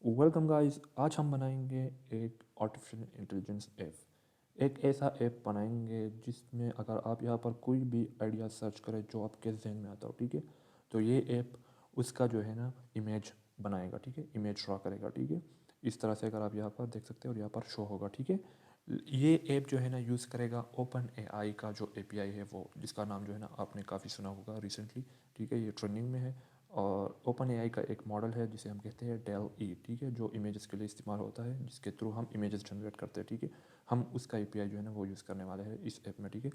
Welcome guys. आज हम बनाएंगे एक आर्टिफिशियल इंटेलिजेंस ऐप। एक ऐसा ऐप बनाएंगे जिसमें अगर आप यहाँ पर कोई भी आइडिया सर्च करें जो आपके जहन में आता हो, ठीक है, तो ये ऐप उसका जो है ना इमेज बनाएगा, ठीक है, इमेज ड्रा करेगा, ठीक है। इस तरह से अगर आप यहाँ पर देख सकते हो और यहाँ पर शो होगा, ठीक है। ये ऐप जो है ना यूज़ करेगा ओपन एआई का जो एपीआई है वो, जिसका नाम जो है ना आपने काफ़ी सुना होगा रिसेंटली, ठीक है, ये ट्रेंडिंग में है। और ओपन एआई का एक मॉडल है जिसे हम कहते हैं डेल ई, ठीक है, जो इमेजेस के लिए इस्तेमाल होता है, जिसके थ्रू हम इमेजेस जनरेट करते हैं, ठीक है। हम उसका एपीआई जो है ना वो यूज़ करने वाले हैं इस ऐप में, ठीक है।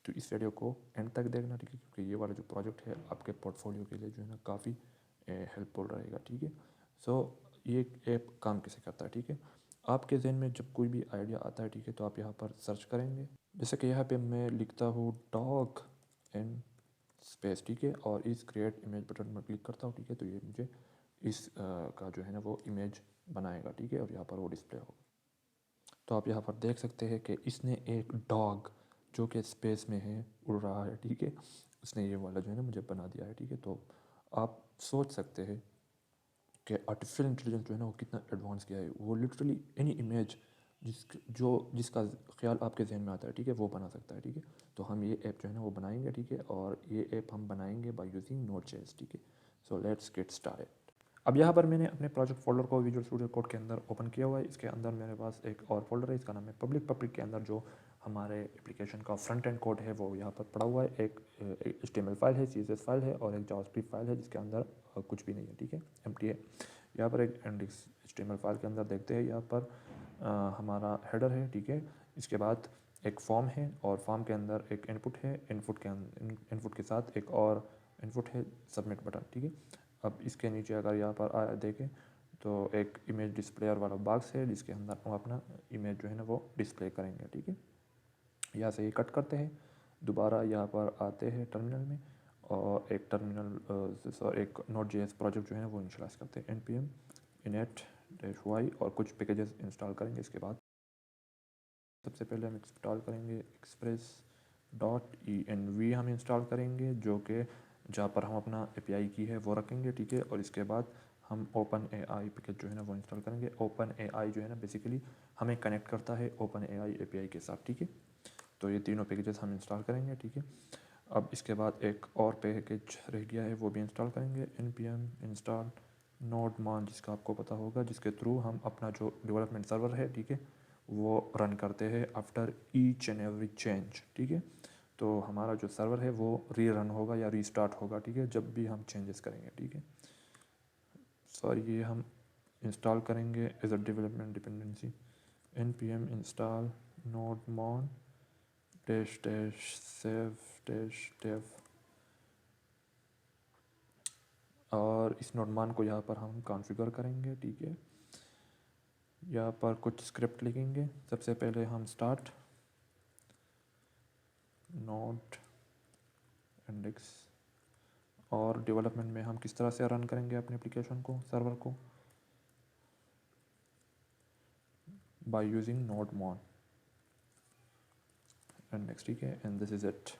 तो इस वीडियो को एंड तक देखना, ठीक है, क्योंकि ये वाला जो प्रोजेक्ट है आपके पोर्टफोलियो के लिए जो है ना काफ़ी हेल्पफुल रहेगा, ठीक है। सो ये ऐप काम कैसे करता है, ठीक है। आपके जहन में जब कोई भी आइडिया आता है, ठीक है, तो आप यहाँ पर सर्च करेंगे। जैसे कि यहाँ पे मैं लिखता हूँ डॉग एंड स्पेस, ठीक है, और इस क्रिएट इमेज बटन में क्लिक करता हूँ, ठीक है, तो ये मुझे इस का जो है ना वो इमेज बनाएगा, ठीक है, और यहाँ पर वो डिस्प्ले होगा। तो आप यहाँ पर देख सकते हैं कि इसने एक डॉग जो कि स्पेस में है, उड़ रहा है, ठीक है, उसने ये वाला जो है ना मुझे बना दिया है, ठीक है। तो आप सोच सकते हैं कि आर्टिफिशियल इंटेलिजेंस जो है ना वो कितना एडवांस किया है। वो लिटरली एनी इमेज जिसका ख्याल आपके जहन में आता है, ठीक है, वो बना सकता है, ठीक है। तो हम ये ऐप जो है ना वो बनाएंगे, ठीक है, और ये ऐप हम बनाएंगे बाय यूजिंग नोड.जेएस, ठीक है। So let's get started. अब यहाँ पर मैंने अपने प्रोजेक्ट फोल्डर को विजुअल स्टूडियो कोड के अंदर ओपन किया हुआ है। इसके अंदर मेरे पास एक और फोल्डर है, इसका नाम है पब्लिक। पब्लिक के अंदर जो हमारे एप्लीकेशन का फ्रंट एंड कोड है वो यहाँ पर पड़ा हुआ है। एक HTML फाइल है, CSS फाइल है और एक जावास्क्रिप्ट फाइल है जिसके अंदर कुछ भी नहीं है, ठीक है, एम्प्टी है। यहाँ पर एक इंडेक्स HTML फाइल के अंदर देखते हैं, यहाँ पर हमारा हेडर है, ठीक है। इसके बाद एक फॉर्म है और फॉर्म के अंदर एक इनपुट है, इनपुट के साथ एक और इनपुट है, सबमिट बटन, ठीक है। अब इसके नीचे अगर यहाँ पर देखें तो एक इमेज डिस्प्लेयर वाला बॉक्स है जिसके अंदर हम अपना इमेज जो है ना वो डिस्प्ले करेंगे, ठीक है। यहाँ से ये कट करते हैं, दोबारा यहाँ पर आते हैं टर्मिनल में और एक नोड.जेएस प्रोजेक्ट जो है ना वो इनिशियलाइज करते हैं, npm init-y, और कुछ पैकेजेस इंस्टॉल करेंगे। इसके बाद सबसे पहले हम इंस्टॉल करेंगे express.env, हम इंस्टॉल करेंगे, जो कि जहाँ पर हम अपना एपीआई की है वो रखेंगे, ठीक है। और इसके बाद हम ओपन एआई पैकेज जो है ना वो इंस्टॉल करेंगे। ओपन एआई जो है ना बेसिकली हमें कनेक्ट करता है ओपन एआई एपीआई के साथ, ठीक है। तो ये तीनों पैकेजेस हम इंस्टॉल करेंगे, ठीक है। अब इसके बाद एक और पैकेज रह गया है, वो भी इंस्टॉल करेंगे, npm install node-mon, जिसका आपको पता होगा, जिसके थ्रू हम अपना जो डेवलपमेंट सर्वर है, ठीक है, वो रन करते हैं after each and every change, ठीक है। तो हमारा जो सर्वर है वो री रन होगा या रीस्टार्ट होगा, ठीक है, जब भी हम चेंजेस करेंगे, ठीक है। सॉरी, ये हम इंस्टॉल करेंगे as a development dependency, npm install node-mon -save-dev, और इस नोडमान को यहाँ पर हम कॉन्फ़िगर करेंगे, ठीक है। यहाँ पर कुछ स्क्रिप्ट लिखेंगे। सबसे पहले हम स्टार्ट नोड इंडेक्स, और डेवलपमेंट में हम किस तरह से रन करेंगे अपने एप्लीकेशन को, सर्वर को, बाय यूजिंग नोड-mon इंडेक्स, ठीक है, एंड दिस इज़ इट।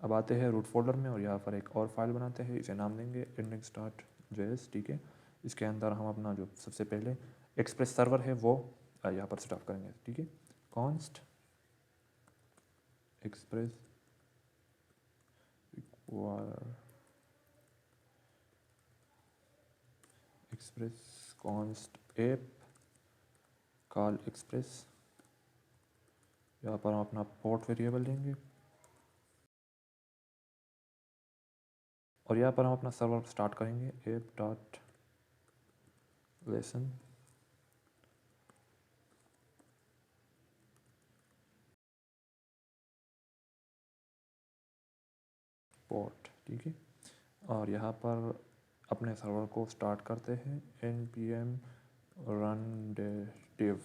अब आते हैं रूट फोल्डर में और यहाँ पर एक और फाइल बनाते हैं, इसे नाम देंगे index.js, ठीक है। इसके अंदर हम अपना जो सबसे पहले एक्सप्रेस सर्वर है वो यहाँ पर सेटअप करेंगे, ठीक है। Const express express const app call express, यहाँ पर हम अपना पोर्ट वेरिएबल देंगे और यहाँ पर हम अपना सर्वर स्टार्ट करेंगे, app.listen पोर्ट, ठीक है। और यहाँ पर अपने सर्वर को स्टार्ट करते हैं, npm run dev।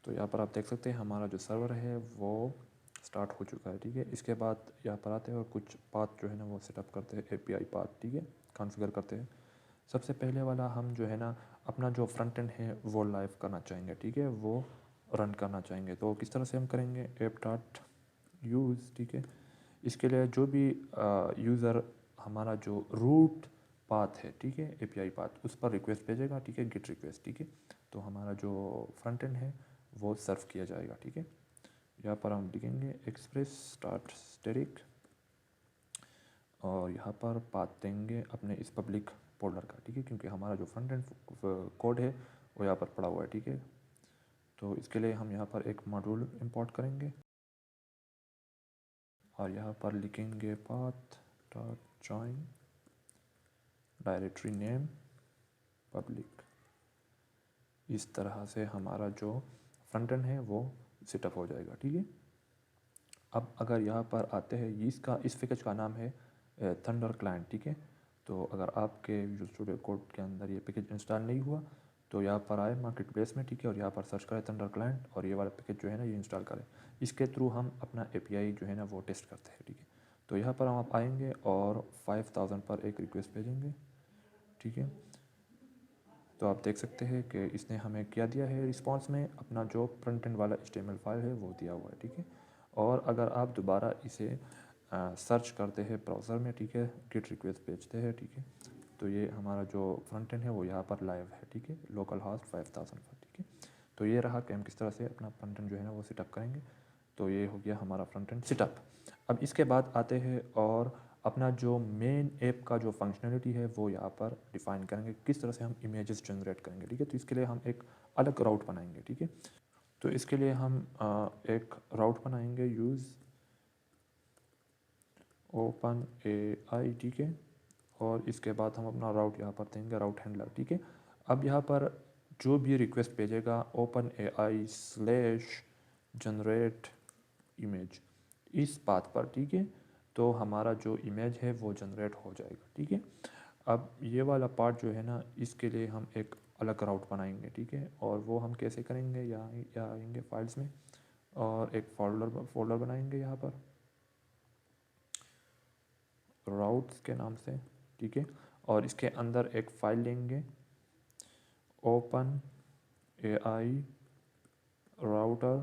तो यहाँ पर आप देख सकते हैं हमारा जो सर्वर है वो स्टार्ट हो चुका है, ठीक है। इसके बाद यहाँ पर आते हैं और कुछ पाथ जो है ना वो सेटअप करते हैं, एपीआई पाथ, ठीक है, कॉन्फ़िगर करते हैं। सबसे पहले वाला हम जो है ना अपना जो फ्रंट एंड है वो लाइव करना चाहेंगे, ठीक है, वो रन करना चाहेंगे। तो किस तरह से हम करेंगे, app.use, ठीक है। इसके लिए जो भी यूज़र हमारा जो रूट पाथ है, ठीक है, एपीआई पाथ, उस पर रिक्वेस्ट भेजेगा, ठीक है, गेट रिक्वेस्ट, ठीक है। तो हमारा जो फ्रंट एंड है वो सर्व किया जाएगा, ठीक है। यहाँ पर हम लिखेंगे एक्सप्रेस स्टार्ट स्टैटिक और यहाँ पर पाथ देंगे अपने इस पब्लिक फोल्डर का, ठीक है, क्योंकि हमारा जो फ्रंट एंड कोड है वो यहाँ पर पड़ा हुआ है, ठीक है। तो इसके लिए हम यहाँ पर एक मॉड्यूल इंपोर्ट करेंगे और यहाँ पर लिखेंगे path dot join directory name public. इस तरह से हमारा जो फ्रंट एंड है वो सेटअप हो जाएगा, ठीक है। अब अगर यहाँ पर आते हैं, इसका इस पैकेज का नाम है थंडर क्लाइंट, ठीक है। तो अगर आपके विजुअल स्टूडियो कोड के अंदर ये पैकेज इंस्टॉल नहीं हुआ तो यहाँ पर आए मार्केट प्लेस में, ठीक है, और यहाँ पर सर्च करें थंडर क्लाइंट और ये वाला पैकेज जो है ना ये इंस्टॉल करें। इसके थ्रू हम अपना एपीआई जो है ना वो टेस्ट करते हैं, ठीक है। तो यहाँ पर हम आप आएंगे और 5000 पर एक रिक्वेस्ट भेजेंगे, ठीक है। तो आप देख सकते हैं कि इसने हमें क्या दिया है, रिस्पांस में अपना जो फ्रंट एंड वाला HTML फाइल है वो दिया हुआ है, ठीक है। और अगर आप दोबारा इसे सर्च करते हैं ब्राउज़र में, ठीक है, गेट रिक्वेस्ट भेजते हैं, ठीक है, तो ये हमारा जो फ्रंट एंड है वो यहाँ पर लाइव है, ठीक है, लोकल हॉस्ट 5000 पर, ठीक है। तो ये रहा कि हम किस तरह से अपना फ्रंट एंड जो है ना वो सेटअप करेंगे। तो ये हो गया हमारा फ्रंट एंड सेटअप। अब इसके बाद आते हैं और अपना जो मेन ऐप का जो फंक्शनलिटी है वो यहाँ पर डिफाइन करेंगे, किस तरह से हम इमेजेस जनरेट करेंगे, ठीक है। तो इसके लिए हम एक अलग राउट बनाएंगे, ठीक है। तो इसके लिए हम एक राउट बनाएंगे यूज़ ओपन AI, ठीक है। और इसके बाद हम अपना राउट यहाँ पर देंगे राउट हैंडलर, ठीक है। अब यहाँ पर जो भी रिक्वेस्ट भेजेगा open AI slash generate image इस पाथ पर, ठीक है, तो हमारा जो इमेज है वो जनरेट हो जाएगा, ठीक है। अब ये वाला पार्ट जो है ना इसके लिए हम एक अलग राउट बनाएंगे, ठीक है। और वो हम कैसे करेंगे, यहाँ आएंगे फाइल्स में और एक फोल्डर बनाएंगे यहाँ पर राउट्स के नाम से, ठीक है। और इसके अंदर एक फ़ाइल लेंगे open AI router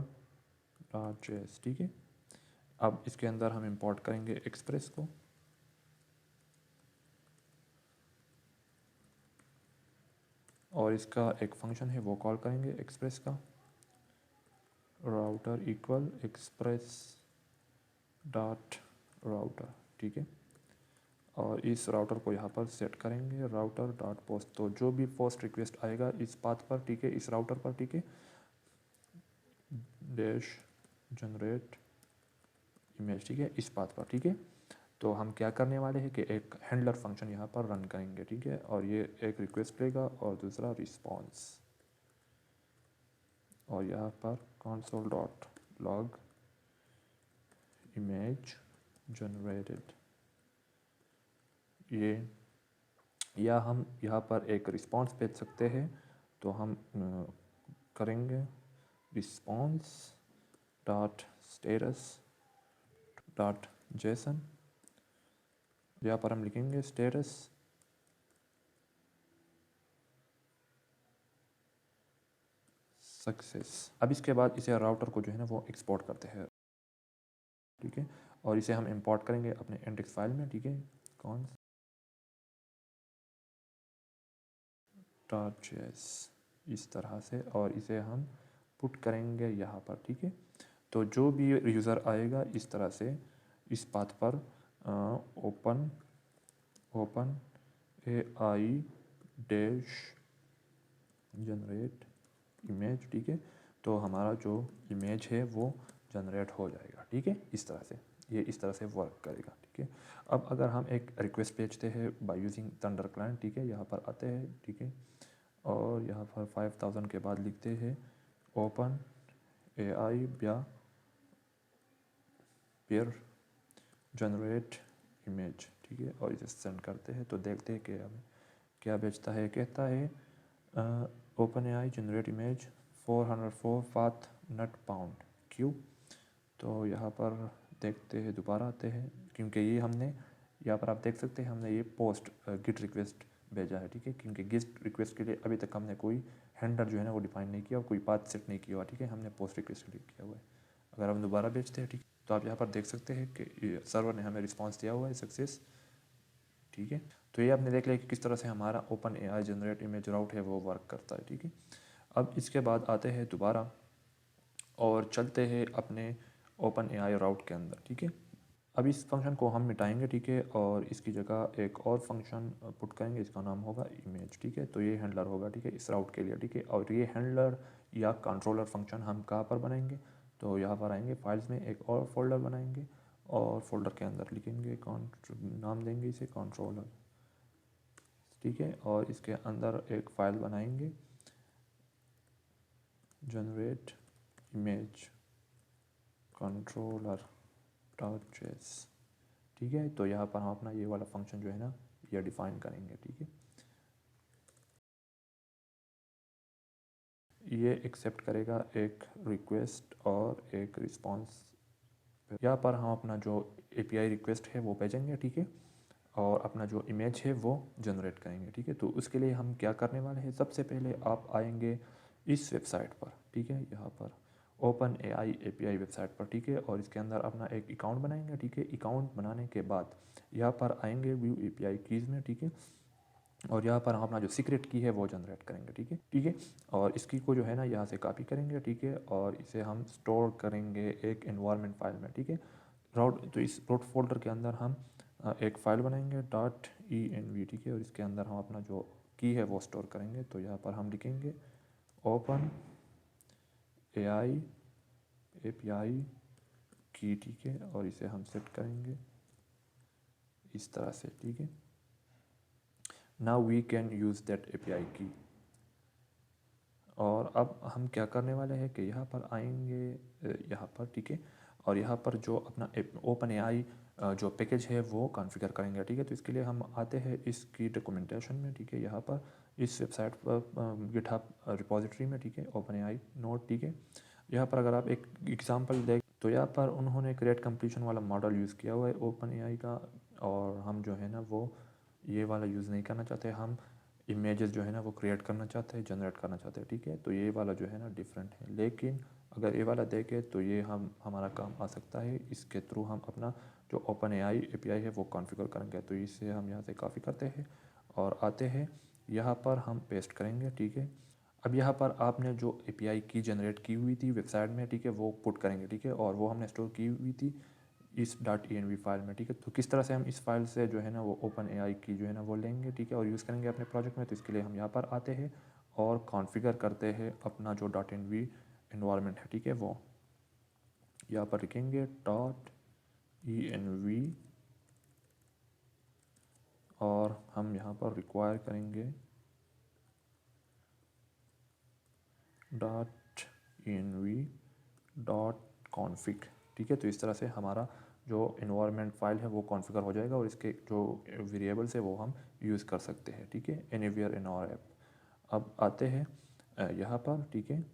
dot JS, ठीक है। अब इसके अंदर हम इंपोर्ट करेंगे एक्सप्रेस को और इसका एक फंक्शन है वो कॉल करेंगे एक्सप्रेस का router equal express dot router, ठीक है। और इस राउटर को यहाँ पर सेट करेंगे राउटर डॉट पोस्ट। तो जो भी पोस्ट रिक्वेस्ट आएगा इस पाथ पर, ठीक है, इस राउटर पर, ठीक है, डैश जनरेट इमेज, ठीक है, इस पाथ पर, ठीक है। तो हम क्या करने वाले हैं कि एक हैंडलर फंक्शन यहाँ पर रन करेंगे, ठीक है। और ये एक रिक्वेस्ट लेगा और दूसरा रिस्पॉन्स और यहाँ पर console dot log image generated, ये या हम यहाँ पर एक रिस्पॉन्स भेज सकते हैं। तो हम करेंगे response dot status dot JSON, यहाँ पर हम लिखेंगे स्टेटस सक्सेस। अब इसके बाद इसे राउटर को जो है ना वो एक्सपोर्ट करते हैं, ठीक है। और इसे हम इंपोर्ट करेंगे अपने इंडेक्स फाइल में, ठीक है, कौन डॉट JS इस तरह से, और इसे हम पुट करेंगे यहाँ पर, ठीक है। तो जो भी यूज़र आएगा इस तरह से इस पाथ पर open AI dash generate image, ठीक है। तो हमारा जो इमेज है वो जनरेट हो जाएगा, ठीक है, इस तरह से ये इस तरह से वर्क करेगा, ठीक है। अब अगर हम एक रिक्वेस्ट भेजते हैं बाय यूजिंग थंडर क्लाइंट, ठीक है, यहाँ पर आते हैं, ठीक है, और यहाँ पर 5000 के बाद लिखते हैं ओपन AI या पेयर जनरेट इमेज, ठीक है, और इसे सेंड करते हैं। तो देखते हैं कि हमें क्या भेजता है, कहता है open AI generate image 404 path not found क्यों। तो यहाँ पर देखते हैं, दोबारा आते हैं, क्योंकि ये हमने यहाँ पर आप देख सकते हैं हमने ये पोस्ट गिट रिक्वेस्ट भेजा है, ठीक है, क्योंकि गिट रिक्वेस्ट के लिए अभी तक हमने कोई हैंडलर जो है ना वो डिफाइन नहीं किया और कोई पाथ सेट नहीं किया हुआ, ठीक है, हमने पोस्ट रिक्वेस्ट के लिए किया हुआ है। अगर हम दोबारा भेजते हैं, ठीक, तो आप यहाँ पर देख सकते हैं कि सर्वर ने हमें रिस्पॉन्स दिया हुआ है सक्सेस, ठीक है। तो ये आपने देख लिया कि किस तरह से हमारा ओपन एआई जनरेट इमेज राउट है वो वर्क करता है, ठीक है। अब इसके बाद आते हैं दोबारा और चलते हैं अपने ओपन एआई राउट के अंदर, ठीक है। अब इस फंक्शन को हम मिटाएंगे, ठीक है, और इसकी जगह एक और फंक्शन पुट करेंगे, इसका नाम होगा इमेज, ठीक है। तो ये हैंडलर होगा, ठीक है, इस राउट के लिए, ठीक है। और ये हैंडलर या कंट्रोलर फंक्शन हम कहाँ पर बनाएंगे, तो यहाँ पर आएंगे फाइल्स में, एक और फोल्डर बनाएंगे और फोल्डर के अंदर लिखेंगे नाम देंगे इसे कंट्रोलर, ठीक है। और इसके अंदर एक फाइल बनाएंगे जनरेट इमेज कंट्रोलर .js, ठीक है। तो यहाँ पर हम अपना ये वाला फंक्शन जो है ना ये डिफाइन करेंगे, ठीक है। ये एक्सेप्ट करेगा एक रिक्वेस्ट और एक रिस्पांस। यहाँ पर हम अपना जो एपीआई रिक्वेस्ट है वो भेजेंगे, ठीक है, और अपना जो इमेज है वो जनरेट करेंगे, ठीक है। तो उसके लिए हम क्या करने वाले हैं, सबसे पहले आप आएंगे इस वेबसाइट पर, ठीक है, यहाँ पर ओपन एआई एपीआई वेबसाइट पर, ठीक है। और इसके अंदर अपना एक अकाउंट बनाएंगे, ठीक है। अकाउंट बनाने के बाद यहाँ पर आएंगे व्यू एपीआई कीज़ में, ठीक है। और यहाँ पर हम अपना जो सीक्रेट की है वो जनरेट करेंगे, ठीक है, ठीक है। और इसकी को जो है ना यहाँ से कॉपी करेंगे, ठीक है, और इसे हम स्टोर करेंगे एक एनवायरनमेंट फाइल में, ठीक है। राउट तो इस राउट फोल्डर के अंदर हम एक फ़ाइल बनाएंगे .env, ठीक है। और इसके अंदर हम अपना जो की है वो स्टोर करेंगे। तो यहाँ पर हम लिखेंगे ओपन एआई एपीआई की, ठीक है, और इसे हम सेट करेंगे इस तरह से, ठीक है। Now we can use that API की। और अब हम क्या करने वाले हैं कि यहाँ पर आएंगे यहाँ पर, ठीक है। और यहाँ पर जो अपना ओपन एआई जो पैकेज है वो कॉन्फ़िगर करेंगे, ठीक है। तो इसके लिए हम आते हैं इसकी डॉक्यूमेंटेशन में, ठीक है, यहाँ पर इस वेबसाइट पर गिटहब रिपॉजिटरी में, ठीक है, ओपन एआई नोड, ठीक है। यहाँ पर अगर आप एक एग्जांपल देख तो यहाँ पर उन्होंने क्रिएट कंप्लीशन वाला मॉडल यूज़ किया हुआ है ओपन एआई का, और हम जो है ना वो ये वाला यूज़ नहीं करना चाहते। हम इमेजेस जो है ना वो क्रिएट करना चाहते हैं, जनरेट करना चाहते हैं, ठीक है। तो ये वाला जो है ना डिफरेंट है, लेकिन अगर ये वाला देखें तो ये हमारा काम आ सकता है। इसके थ्रू हम अपना जो ओपन एआई एपीआई है वो कॉन्फ़िगर करेंगे। तो इसे हम यहाँ से कॉपी करते हैं और आते हैं यहाँ पर हम पेस्ट करेंगे, ठीक है। अब यहाँ पर आपने जो एपीआई की जनरेट की हुई थी वेबसाइट में, ठीक है, वो पुट करेंगे, ठीक है। और वो हमने स्टोर की हुई थी इस .env फाइल में, ठीक है। तो किस तरह से हम इस फाइल से जो है ना वो ओपन एआई की जो है ना वो लेंगे, ठीक है, और यूज़ करेंगे अपने प्रोजेक्ट में। तो इसके लिए हम यहाँ पर आते हैं और कॉन्फ़िगर करते हैं अपना जो .env इन्वायरमेंट है, ठीक है, वो यहाँ पर लिखेंगे .env और हम यहाँ पर रिक्वायर करेंगे .env.config, ठीक है। तो इस तरह से हमारा जो इन्वायरमेंट फाइल है वो कॉन्फ़िगर हो जाएगा और इसके जो वेरिएबल्स है वो हम यूज़ कर सकते हैं, ठीक है, एनीवेयर इन आवर ऐप। अब आते हैं यहाँ पर, ठीक है।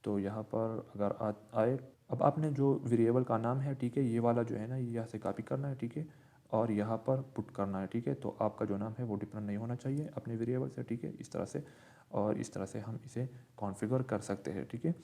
तो यहाँ पर अगर आए, अब आपने जो वेरिएबल का नाम है, ठीक है, ये वाला जो है ना ये यहाँ से कॉपी करना है, ठीक है, और यहाँ पर पुट करना है, ठीक है। तो आपका जो नाम है वो डिफरेंट नहीं होना चाहिए अपने वेरिएबल से, ठीक है, इस तरह से। और इस तरह से हम इसे कॉन्फ़िगर कर सकते हैं, ठीक है।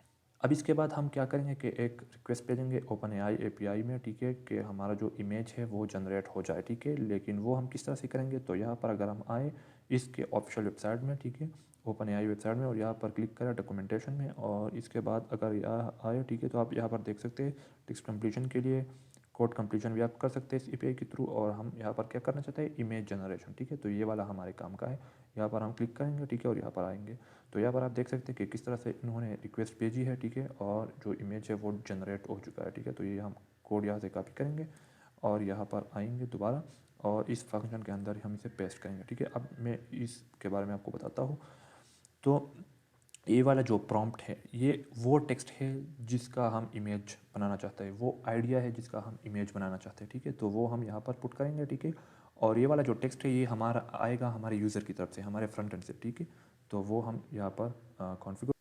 अब इसके बाद हम क्या करेंगे कि एक रिक्वेस्ट भेजेंगे ओपन एआई एपीआई में, ठीक है, कि हमारा जो इमेज है वो जनरेट हो जाए, ठीक है। लेकिन वो हम किस तरह से करेंगे, तो यहाँ पर अगर हम आए इसके ऑफिशियल वेबसाइट में, ठीक है, ओपन एआई वेबसाइट में, और यहाँ पर क्लिक करें डॉक्यूमेंटेशन में, और इसके बाद अगर यहाँ आए, ठीक है, तो आप यहाँ पर देख सकते हैं टेक्स्ट कंप्लीशन के लिए कोड कंप्लीशन भी आप कर सकते हैं इस एपीआई के थ्रू। और हम यहाँ पर क्या करना चाहते हैं, इमेज जनरेशन, ठीक है। तो ये वाला हमारे काम का है। यहाँ पर हम क्लिक करेंगे, ठीक है, और यहाँ पर आएंगे तो यहाँ पर आप देख सकते हैं कि किस तरह से इन्होंने रिक्वेस्ट भेजी है, ठीक है, और जो इमेज है वो जनरेट हो चुका है, ठीक है। तो ये हम कोड यहाँ से कॉपी करेंगे और यहाँ पर आएंगे दोबारा और इस फंक्शन के अंदर हम इसे पेस्ट करेंगे, ठीक है। अब मैं इसके बारे में आपको बताता हूँ। तो ये वाला जो प्रॉम्प्ट है ये वो टेक्स्ट है जिसका हम इमेज बनाना चाहते हैं, वो आइडिया है जिसका हम इमेज बनाना चाहते हैं, ठीक है। तो वो हम यहाँ पर पुट करेंगे, ठीक है। और ये वाला जो टेक्स्ट है ये हमारा आएगा हमारे यूज़र की तरफ से, हमारे फ्रंट एंड से, ठीक है। तो वो हम यहाँ पर कॉन्फ़िगर।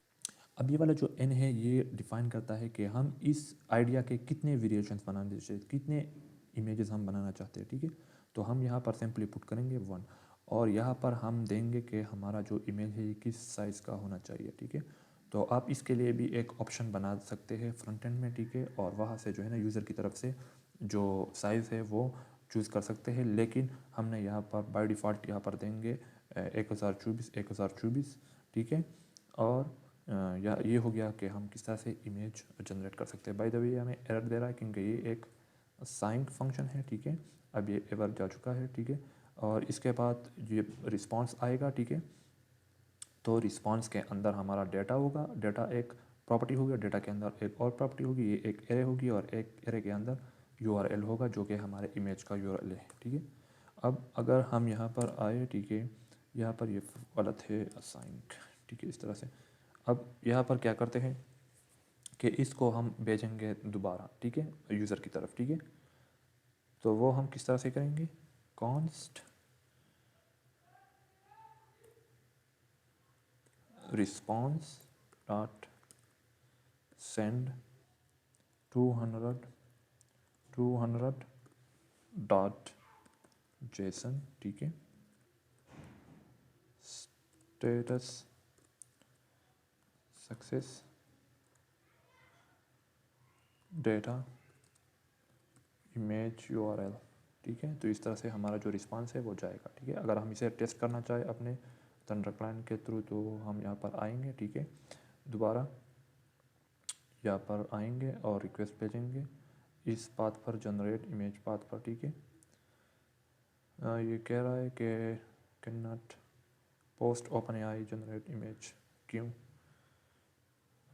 अब ये वाला जो एन है ये डिफ़ाइन करता है कि हम इस आइडिया के कितने वेरिएशंस बनाने चाहिए, कितने इमेजेस हम बनाना चाहते हैं, ठीक है। तो हम यहाँ पर सिंपली पुट करेंगे 1 और यहाँ पर हम देंगे कि हमारा जो इमेज है ये किस साइज़ का होना चाहिए, ठीक है। तो आप इसके लिए भी एक ऑप्शन बना सकते हैं फ्रंट एंड में, ठीक है, और वहाँ से जो है ना यूज़र की तरफ से जो साइज़ है वो चूज़ कर सकते हैं, लेकिन हमने यहाँ पर बाय डिफ़ॉल्ट यहाँ पर देंगे 1024, ठीक है। और या ये हो गया कि हम किस तरह से इमेज जनरेट कर सकते हैं। बाय द वे हमें एरर दे रहा है क्योंकि ये एक साइंक फंक्शन है, ठीक है। अब ये एरर जा चुका है, ठीक है। और इसके बाद ये रिस्पॉन्स आएगा, ठीक है। तो रिस्पॉन्स के अंदर हमारा डेटा होगा, डेटा एक प्रॉपर्टी होगी, डेटा के अंदर एक और प्रॉपर्टी होगी, ये एक एरे होगी, और एक एरे के अंदर यूआरएल होगा जो कि हमारे इमेज का यूआरएल है, ठीक है। अब अगर हम यहाँ पर आए, ठीक है, यहाँ पर ये गलत है असाइन, ठीक है, इस तरह से। अब यहाँ पर क्या करते हैं कि इसको हम भेजेंगे दोबारा, ठीक है, यूज़र की तरफ, ठीक है। तो वो हम किस तरह से करेंगे, const response dot send 200 dot JSON, ठीक है, status success data image URL, ठीक है। तो इस तरह से हमारा जो रिस्पांस है वो जाएगा, ठीक है। अगर हम इसे टेस्ट करना चाहें अपने थंडर क्लाइंट के थ्रू, तो हम यहाँ पर आएंगे, ठीक है, दोबारा यहाँ पर आएंगे और रिक्वेस्ट भेजेंगे इस पाथ पर, जनरेट इमेज पाथ पर, ठीक है। ये कह रहा है कि can not post open AI generate image, क्यों।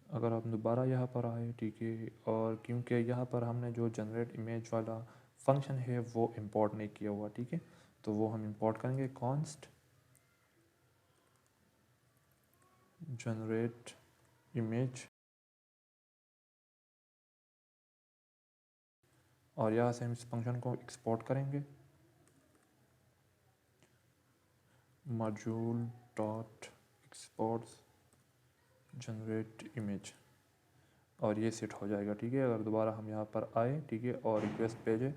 अगर आप दोबारा यहाँ पर आए, ठीक है, और क्योंकि यहाँ पर हमने जो जनरेट इमेज वाला फंक्शन है वो इंपोर्ट नहीं किया हुआ, ठीक है, तो वो हम इंपोर्ट करेंगे कॉन्स्ट जनरेट इमेज, और यहाँ से हम इस फंक्शन को एक्सपोर्ट करेंगे module dot exports generate image, और ये सेट हो जाएगा, ठीक है। अगर दोबारा हम यहाँ पर आए, ठीक है, और रिक्वेस्ट भेजें,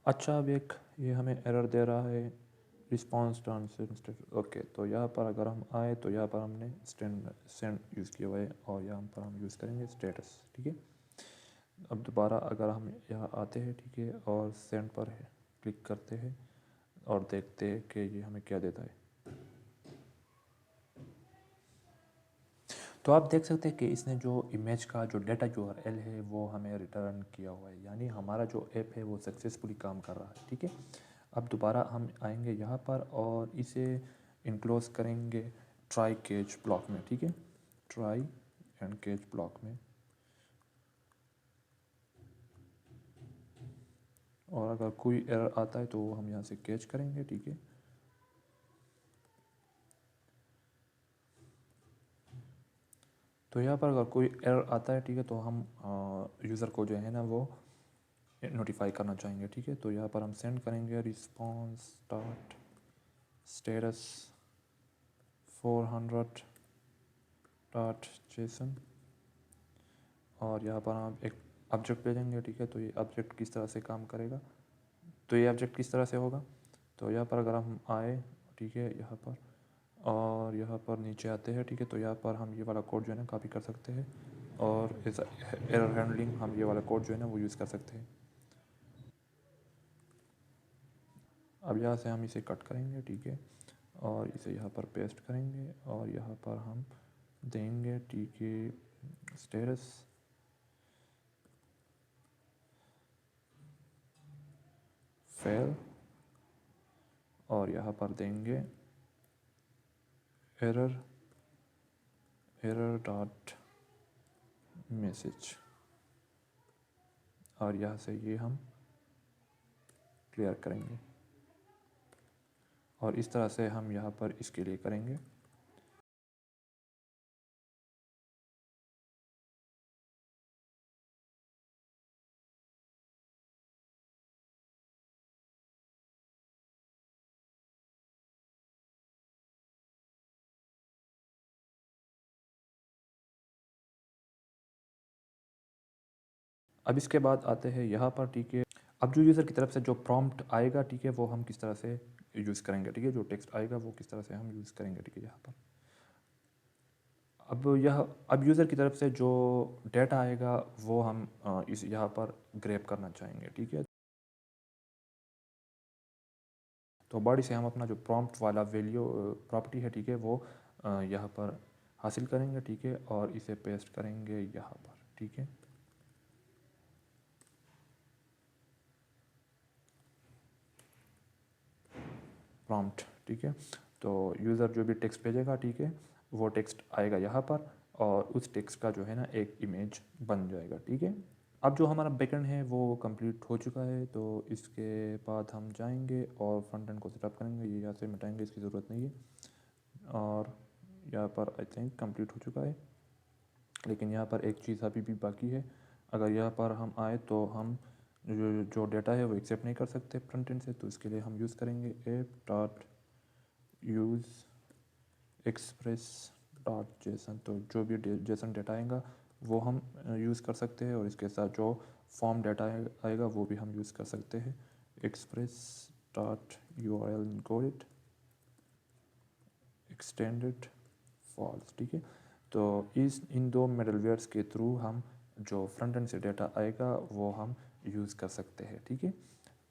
अच्छा, अब एक ये हमें एरर दे रहा है रिस्पॉन्स ट्रांसलेट, ओके। तो यहाँ पर अगर हम आए तो यहाँ पर हमने सेंड यूज़ किया हुआ है, और यहाँ पर हम यूज़ करेंगे स्टेटस, ठीक है। अब दोबारा अगर हम यहाँ आते हैं, ठीक है, और सेंड पर है क्लिक करते हैं और देखते हैं कि ये हमें क्या देता है। तो आप देख सकते हैं कि इसने जो इमेज का जो डेटा यूआरएल है वो हमें रिटर्न किया हुआ है, यानी हमारा जो ऐप है वो सक्सेसफुली काम कर रहा है, ठीक है। अब दोबारा हम आएंगे यहाँ पर और इसे इनक्लोज करेंगे ट्राई केज ब्लॉक में, ठीक है, ट्राई एंड केज ब्लॉक में। और अगर कोई एरर आता है तो हम यहाँ से कैच करेंगे, ठीक है। तो यहाँ पर अगर कोई एरर आता है, ठीक है, तो हम यूज़र को जो है ना वो नोटिफाई करना चाहेंगे, ठीक है। तो यहाँ पर हम सेंड करेंगे response dot status 400 dot JSON, और यहाँ पर हम एक ऑब्जेक्ट भेजेंगे, ठीक है। तो ये ऑब्जेक्ट किस तरह से काम करेगा, तो ये ऑब्जेक्ट किस तरह से होगा, तो यहाँ पर अगर हम आए, ठीक है, यहाँ पर, और यहाँ पर नीचे आते हैं, ठीक है, तो यहाँ पर हम ये वाला कोड जो है ना कॉपी कर सकते हैं, और एज एरर हैंडलिंग हम ये वाला कोड जो है ना वो यूज़ कर सकते हैं। अब यहाँ से हम इसे कट करेंगे, ठीक है, और इसे यहाँ पर पेस्ट करेंगे, और यहाँ पर हम देंगे, ठीक है, स्टेटस फेल, और यहाँ पर देंगे एरर डॉट मैसेज, और यहाँ से ये हम क्लियर करेंगे, और इस तरह से हम यहाँ पर इसके लिए करेंगे। अब इसके बाद आते हैं यहाँ पर, ठीक है। अब जो यूज़र की तरफ से जो प्रॉम्प्ट आएगा, ठीक है, वो हम किस तरह से यूज़ करेंगे, ठीक है, जो टेक्स्ट आएगा वो किस तरह से हम यूज़ करेंगे, ठीक है। यहाँ पर अब यूज़र की तरफ से जो डेटा आएगा वो हम इस यहाँ पर ग्रैब करना चाहेंगे, ठीक है। तो बॉडी से हम अपना जो प्रॉम्प्ट वाला वैल्यू प्रॉपर्टी है, ठीक है, वो यहाँ पर हासिल करेंगे, ठीक है, और इसे पेस्ट करेंगे यहाँ पर, ठीक है। प्रॉम्प्ट, ठीक है। तो यूज़र जो भी टेक्स्ट भेजेगा, ठीक है, वो टेक्स्ट आएगा यहाँ पर और उस टेक्स्ट का जो है ना एक इमेज बन जाएगा, ठीक है। अब जो हमारा बैकएंड है वो कंप्लीट हो चुका है, तो इसके बाद हम जाएंगे और फ्रंट एंड को सेटअप करेंगे। ये यहाँ से मिटाएंगे, इसकी ज़रूरत नहीं है। और यहाँ पर आई थिंक कंप्लीट हो चुका है, लेकिन यहाँ पर एक चीज़ अभी भी बाकी है। अगर यहाँ पर हम आए तो हम जो डेटा है वो एक्सेप्ट नहीं कर सकते फ्रंट एंड से, तो इसके लिए हम यूज़ करेंगे app dot use express dot JSON. तो जो भी जेसन डेटा आएगा वो हम यूज़ कर सकते हैं, और इसके साथ जो फॉर्म डेटा आएगा वो भी हम यूज़ कर सकते हैं। Express dot U R L encoded extended false, ठीक है। तो इन दो मिडलवेयर्स के थ्रू हम जो फ्रंट एंड से डेटा आएगा वो हम यूज़ कर सकते हैं, ठीक है।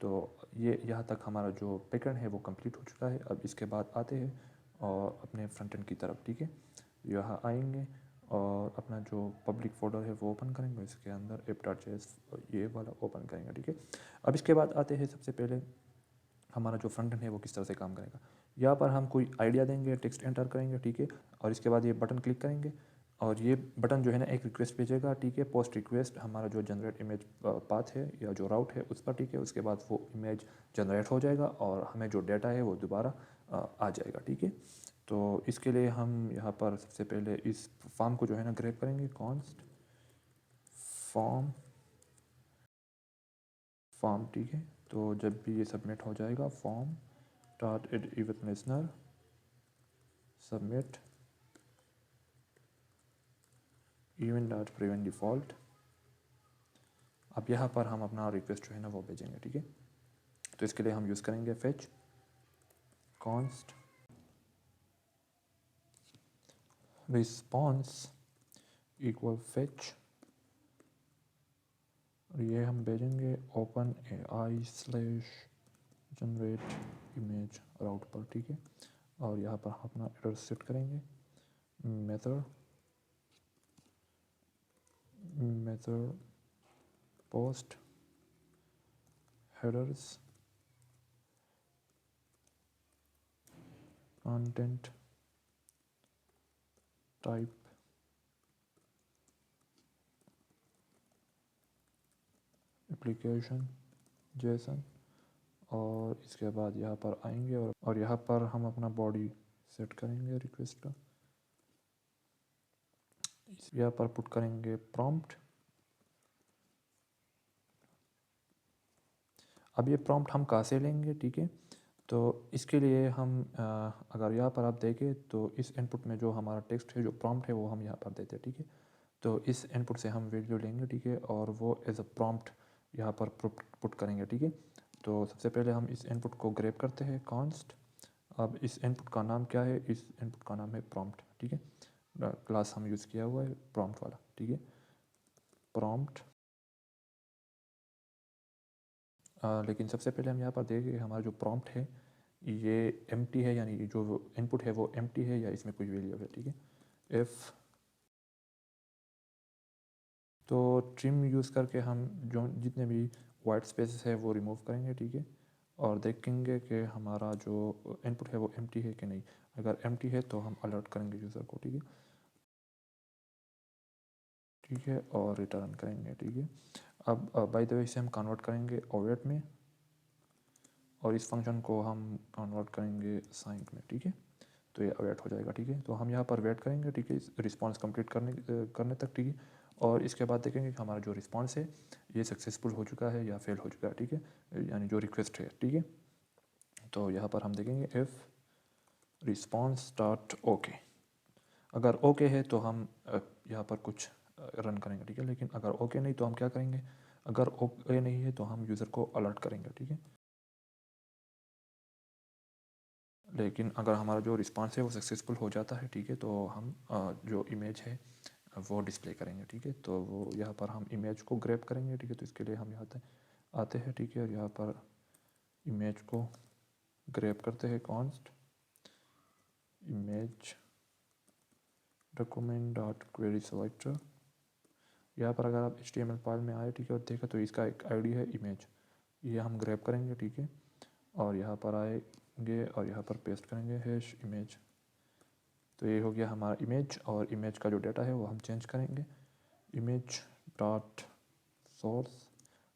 तो ये यहाँ तक हमारा जो बैकएंड है वो कंप्लीट हो चुका है। अब इसके बाद आते हैं और अपने फ्रंट एंड की तरफ, ठीक है। यहाँ आएंगे और अपना जो पब्लिक फोल्डर है वो ओपन करेंगे, इसके अंदर app.js ये वाला ओपन करेंगे, ठीक है। अब इसके बाद आते हैं सबसे पहले हमारा जो फ्रंट एंड है वो किस तरह से काम करेगा। यहाँ पर हम कोई आइडिया देंगे, टेक्स्ट एंटर करेंगे, ठीक है, और इसके बाद ये बटन क्लिक करेंगे और ये बटन जो है ना एक रिक्वेस्ट भेजेगा, ठीक है, पोस्ट रिक्वेस्ट हमारा जो जनरेट इमेज पाथ है या जो राउट है उस पर, ठीक है। उसके बाद वो इमेज जनरेट हो जाएगा और हमें जो डेटा है वो दोबारा आ जाएगा, ठीक है। तो इसके लिए हम यहाँ पर सबसे पहले इस फॉर्म को जो है ना ग्रैब करेंगे, कॉन्स्ट फॉर्म, ठीक है। तो जब भी ये सबमिट हो जाएगा form dot event listener submit event dot prevent default. अब यहाँ पर हम अपना रिक्वेस्ट जो है ना वो भेजेंगे, ठीक है। तो इसके लिए हम यूज़ करेंगे fetch const response equal fetch, और ये हम भेजेंगे open AI slash generate image route पर, ठीक है। और यहाँ पर अपना एड्रेस सेट करेंगे, method post headers content type application JSON. और इसके बाद यहाँ पर आएंगे और यहाँ पर हम अपना बॉडी सेट करेंगे रिक्वेस्ट का। यहाँ पर पुट करेंगे प्रॉम्प्ट। अब ये प्रॉम्प्ट हम कहाँ से लेंगे, ठीक है। तो इसके लिए हम अगर यहाँ पर आप देखें तो इस इनपुट में जो हमारा टेक्स्ट है, जो प्रॉम्प्ट है, वो हम यहाँ पर देते हैं, ठीक है। तो इस इनपुट से हम वैल्यू लेंगे, ठीक है, और वो एज अ प्रॉम्प्ट यहाँ पर पुट करेंगे, ठीक है। तो सबसे पहले हम इस इनपुट को ग्रैब करते हैं कॉन्स्ट। अब इस इनपुट का नाम क्या है, इस इनपुट का नाम है प्रॉम्प्ट, ठीक है। क्लास हम यूज़ किया हुआ है प्रॉम्प्ट वाला, ठीक है, प्रॉम्प्ट। लेकिन सबसे पहले हम यहाँ पर देखें हमारा जो प्रॉम्प्ट है ये एम्प्टी है, यानी जो इनपुट है वो एम्प्टी है या इसमें कोई वैल्यू है, ठीक है। इफ़ तो ट्रिम यूज़ करके हम जो जितने भी वाइट स्पेसेस है वो रिमूव करेंगे, ठीक है, और देखेंगे कि हमारा जो इनपुट है वो एम्प्टी है कि नहीं। अगर एम्प्टी है तो हम अलर्ट करेंगे यूज़र को, ठीक है, ठीक है, और रिटर्न करेंगे, ठीक है। अब बाय द वे इसे हम कन्वर्ट करेंगे ओवेट में, और इस फंक्शन को हम कन्वर्ट करेंगे साइंक में, ठीक है। तो ये वेट हो जाएगा, ठीक है। तो हम यहाँ पर वेट करेंगे, ठीक है, रिस्पांस कंप्लीट करने तक, ठीक है। और इसके बाद देखेंगे कि हमारा जो रिस्पांस है ये सक्सेसफुल हो चुका है या फेल हो चुका है, ठीक है, यानी जो रिक्वेस्ट है, ठीक है। तो यहाँ पर हम देखेंगे इफ़ रिस्पांस डॉट ओके। अगर ओके है तो हम यहाँ पर कुछ रन करेंगे, ठीक है। लेकिन अगर ओके नहीं तो हम क्या करेंगे, अगर ओके नहीं है तो हम यूज़र को अलर्ट करेंगे, ठीक है। लेकिन अगर हमारा जो रिस्पांस है वो सक्सेसफुल हो जाता है, ठीक है, तो हम जो इमेज है वो डिस्प्ले करेंगे, ठीक है। तो वो यहाँ पर हम इमेज को ग्रैब करेंगे, ठीक है। तो इसके लिए हम यहाँ आते हैं, ठीक है, और यहाँ पर इमेज को ग्रैब करते हैं, const image document dot query selector. यहाँ पर अगर आप HTML फाइल में आए, ठीक है, और देखा तो इसका एक आईडी है इमेज, ये हम ग्रैब करेंगे, ठीक है, और यहाँ पर आएंगे और यहाँ पर पेस्ट करेंगे हैश इमेज। तो ये हो गया हमारा इमेज, और इमेज का जो डाटा है वो हम चेंज करेंगे इमेज डॉट सोर्स।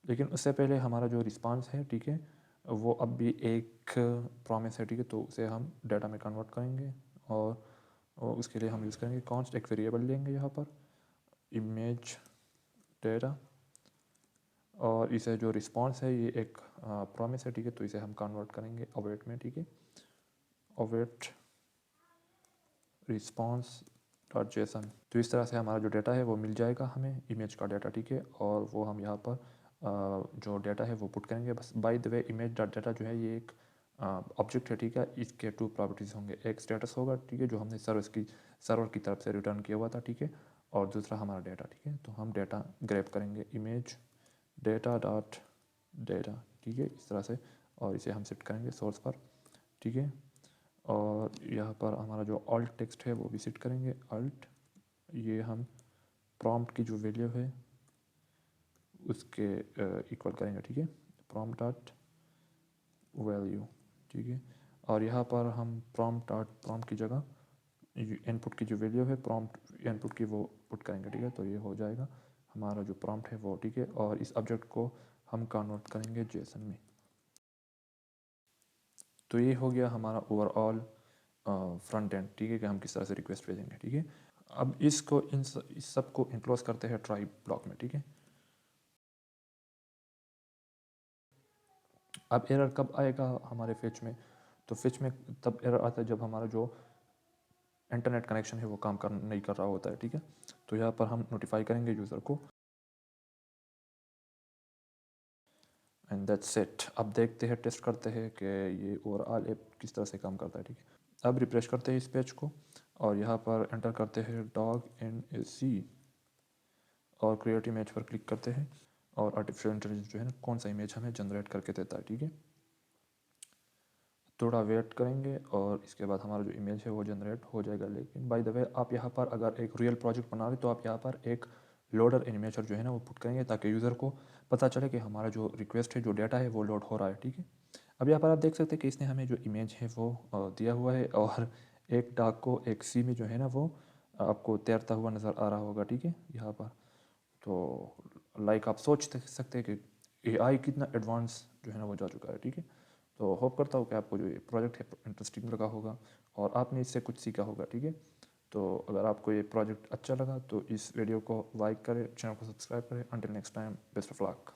लेकिन उससे पहले हमारा जो रिस्पांस है, ठीक है, वो अब भी एक प्रॉमिस है, ठीक है, तो उसे हम डाटा में कन्वर्ट करेंगे, और उसके लिए हम यूज़ करेंगे कॉन्स्ट, एक वेरिएबल लेंगे यहाँ पर इमेज डाटा, और इसे जो रिस्पांस है ये एक प्रॉमिस है, ठीक है, तो इसे हम कन्वर्ट करेंगे अवेट में, ठीक है, अवेट रिस्पांस डॉट जेसन। तो इस तरह से हमारा जो डाटा है वो मिल जाएगा हमें, इमेज का डाटा, ठीक है, और वो हम यहाँ पर जो डाटा है वो पुट करेंगे। बस by the way image dot data जो है ये एक ऑब्जेक्ट है, ठीक है, इसके 2 प्रॉपर्टीज़ होंगे, एक स्टेटस होगा, ठीक है, जो हमने सर्वर की तरफ से रिटर्न किया हुआ था, ठीक है, और दूसरा हमारा डाटा, ठीक है। तो हम डाटा ग्रैब करेंगे इमेज डेटा डॉट डेटा, ठीक है, इस तरह से, और इसे हम सेट करेंगे सोर्स पर, ठीक है, और यहाँ पर हमारा जो अल्ट टेक्स्ट है वो भी सेट करेंगे अल्ट, ये हम प्रॉम्प्ट की जो वैल्यू है उसके इक्वल करेंगे, ठीक है, प्रॉम्प्ट डॉट वैल्यू, ठीक है, और यहाँ पर हम प्रॉम्प्ट डॉट प्रॉम्प्ट की जगह इनपुट की जो वैल्यू है प्रॉम्प्ट इनपुट की वो पुट करेंगे, ठीक है। तो ये हो जाएगा हमारा जो प्रॉम्प्ट है वो, ठीक है, और इस ऑब्जेक्ट को हम कन्वर्ट करेंगे जेसन में। तो ये हो गया हमारा ओवरऑल फ्रंट एंड, ठीक है, कि हम किस तरह से रिक्वेस्ट भेजेंगे, ठीक है। अब इसको इस सब को इनक्लोज करते हैं ट्राई ब्लॉक में, ठीक है। अब एरर कब आएगा हमारे फेच में? तो फेच में तब एरर आता है जब हमारा जो इंटरनेट कनेक्शन है वो काम नहीं कर रहा होता है, ठीक है। तो यहाँ पर हम नोटिफाई करेंगे यूज़र को, एंड दैट्स इट। अब देखते हैं, टेस्ट करते हैं कि ये ओवरऑल ऐप किस तरह से काम करता है, ठीक है। अब रिफ्रेश करते हैं इस पेज को, और यहाँ पर एंटर करते हैं डॉग इन ए सी, और क्रिएट इमेज पर क्लिक करते हैं, और आर्टिफिशियल इंटेलिजेंस जो है ना कौन सा इमेज हमें जनरेट करके देता है, ठीक है। थोड़ा वेट करेंगे और इसके बाद हमारा जो इमेज है वो जनरेट हो जाएगा। लेकिन बाय द वे आप यहाँ पर अगर एक रियल प्रोजेक्ट बना रहे तो आप यहाँ पर एक लोडर एनिमेटर जो है ना वो पुट करेंगे, ताकि यूज़र को पता चले कि हमारा जो रिक्वेस्ट है, जो डाटा है वो लोड हो रहा है, ठीक है। अब यहाँ पर आप देख सकते हैं कि इसने हमें जो इमेज है वो दिया हुआ है, और एक डाक को एक सी में जो है ना वो आपको तैरता हुआ नज़र आ रहा होगा, ठीक है, यहाँ पर। तो लाइक आप सोच सकते हैं कि AI कितना एडवांस जो है ना वो जा चुका है, ठीक है। तो होप करता हूँ कि आपको जो ये प्रोजेक्ट है इंटरेस्टिंग लगा होगा, और आपने इससे कुछ सीखा होगा, ठीक है। तो अगर आपको ये प्रोजेक्ट अच्छा लगा तो इस वीडियो को लाइक करें, चैनल को सब्सक्राइब करें। Until next time, best of luck.